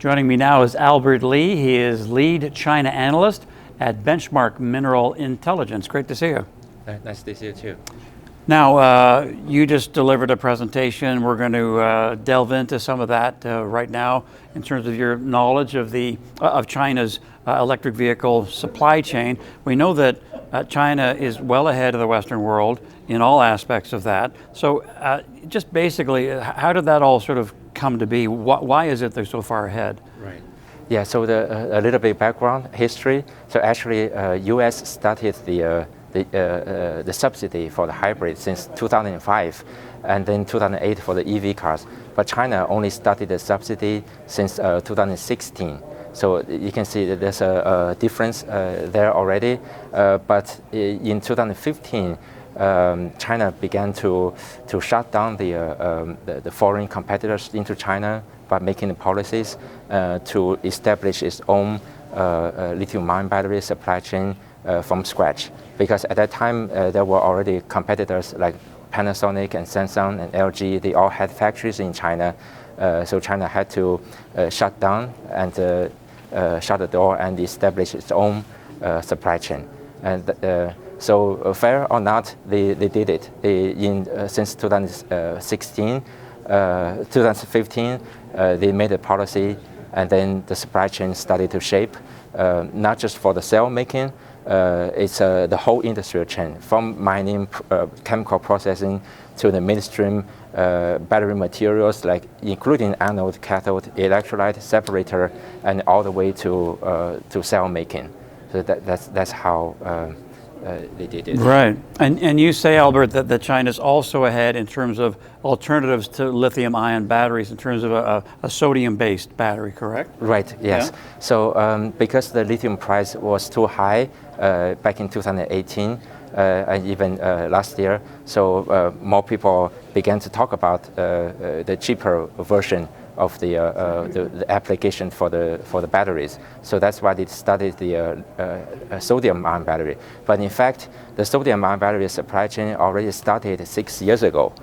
Joining me now is Albert Lee. He is lead China analyst at Benchmark Mineral Intelligence. Great to see you. Nice to see you too. Now, you just delivered a presentation. We're going to delve into some of that right now in terms of your knowledge of China's electric vehicle supply chain. We know that China is well ahead of the Western world in all aspects of that. So just basically, how did that all sort of come to be? Why is it they're so far ahead? Right. Yeah, so a little bit background history. So actually, U.S. started the subsidy for the hybrid since 2005, and then 2008 for the EV cars. But China only started the subsidy since 2016. So you can see that there's a difference there already. But in 2015, China began to shut down the foreign competitors into China by making the policies to establish its own lithium-ion battery supply chain from scratch. Because at that time, there were already competitors like Panasonic and Samsung and LG. They all had factories in China. So China had to shut down and shut the door and establish its own supply chain. And so fair or not, they did it. Since 2015, they made a policy, and then the supply chain started to shape, not just for the cell making, it's the whole industrial chain, from mining, chemical processing, to the midstream battery materials, like including anode, cathode, electrolyte, separator, and all the way to cell making. So that's how they did it. Right. And you say, Albert, that China's also ahead in terms of alternatives to lithium-ion batteries, in terms of a sodium-based battery, correct? Right, yes. Yeah. So because the lithium price was too high back in 2018, and even last year, so more people began to talk about the cheaper version of the application for the batteries. So that's why they started the sodium-ion battery. But in fact, the sodium-ion battery supply chain already started 6 years ago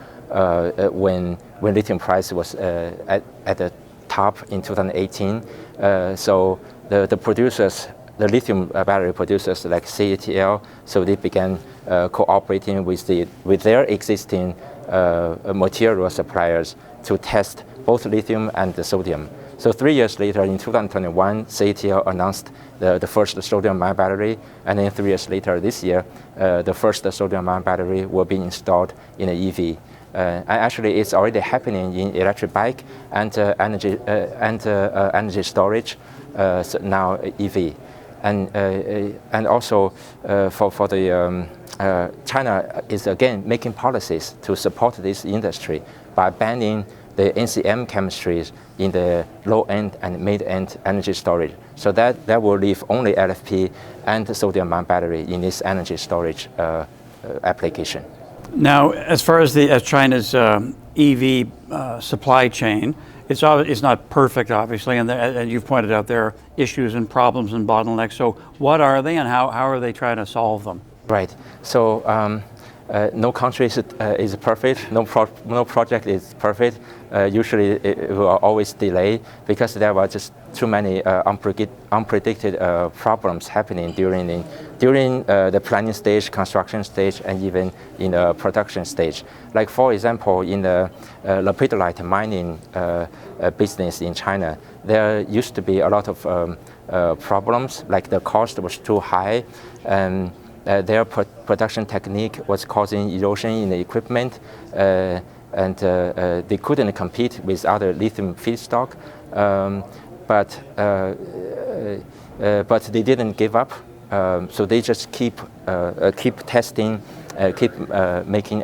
when lithium price was at the top in 2018. So the producers, the lithium battery producers like CATL, so they began cooperating with their existing material suppliers to test both lithium and the sodium. So 3 years later, in 2021, CATL announced the first sodium-ion battery, and then 3 years later, this year, the first sodium-ion battery will be installed in an EV. And actually, it's already happening in electric bike and energy storage. So now EV, and also for the China is again making policies to support this industry by banning the NCM chemistries in the low-end and mid-end energy storage. So that will leave only LFP and the sodium-ion battery in this energy storage application. Now, as far as China's EV supply chain, it's not perfect, obviously, and you've pointed out there are issues and problems and bottlenecks. So what are they, and how are they trying to solve them? Right. So no country is perfect. No project is perfect. Usually it will always delay because there were just too many unpredicted problems happening during the planning stage, construction stage, and even in the production stage. Like for example, in the lepidolite mining business in China, there used to be a lot of problems, like the cost was too high, and their production technique was causing erosion in the equipment, and they couldn't compete with other lithium feedstock. But they didn't give up. So they just keep testing, keep making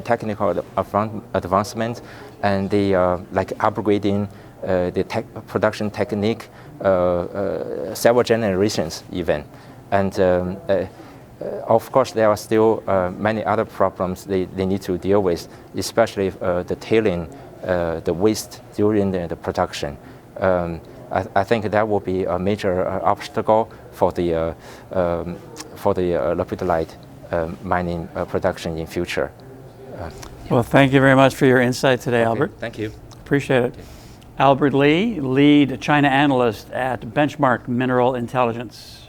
technical advancement, and they like upgrading the production technique several generations even. And of course, there are still many other problems they need to deal with, especially the tailing, the waste during the production. I think that will be a major obstacle for the lepidolite mining production in future. Well, thank you very much for your insight today, Albert. Thank you. Appreciate it. Albert Lee, lead China analyst at Benchmark Mineral Intelligence.